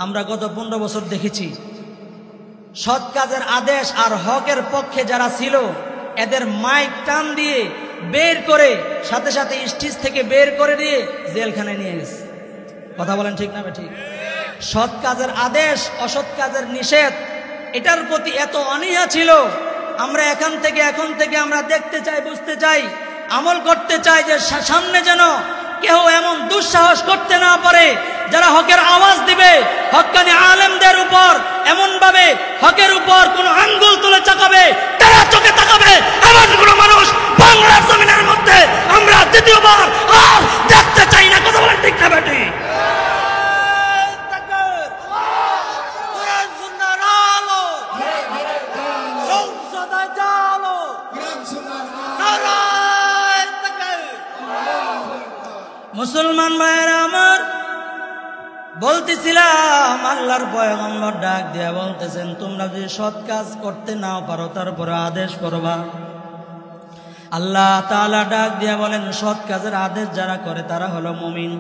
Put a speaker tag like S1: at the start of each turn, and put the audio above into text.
S1: আমরা গত 15 বছর দেখেছি সৎ কাজের আদেশ আর হকের পক্ষে যারা ছিল এদের মাইক টান দিয়ে বের করে সাথে সাথে স্টেজ থেকে বের করে দিয়ে জেলখানায় নিয়ে গেছে। কথা বলেন ঠিক না ঠিক? সৎ কাজের আদেশ অসৎ কাজের নিষেধ এটার প্রতি এত অনীহা ছিল। আমরা এখন থেকে আমরা দেখতে চাই, বুঝতে চাই, আমল করতে চাই যে সামনে যেন কেউ এমন দুঃসাহস করতে না পারে যারা হকের আওয়াজ দিবে, হক্কানি আলেমদের উপর এমন ভাবে হকের উপর কোন আঙ্গুল তুলে চাকাবে, তারা চোখে তাকাবে এমন কোন মানুষ বাংলার জমিনের মধ্যে আমরা দ্বিতীয়বার আর দেখতে চাই না। কথা বলেন ঠিক না বেটি? মুসলমান ভাইয়েরা আমার, বলতেছিলাম আল্লাহর পয়গম্বর ডাক দিয়া বলতেছেন তোমরা যদি সৎ কাজ করতে নাও পারো তারপরে আদেশ করবা। আল্লাহ তাআলা ডাক দিয়া বলেন সৎ কাজের আদেশ যারা করে তারা হলো মুমিন।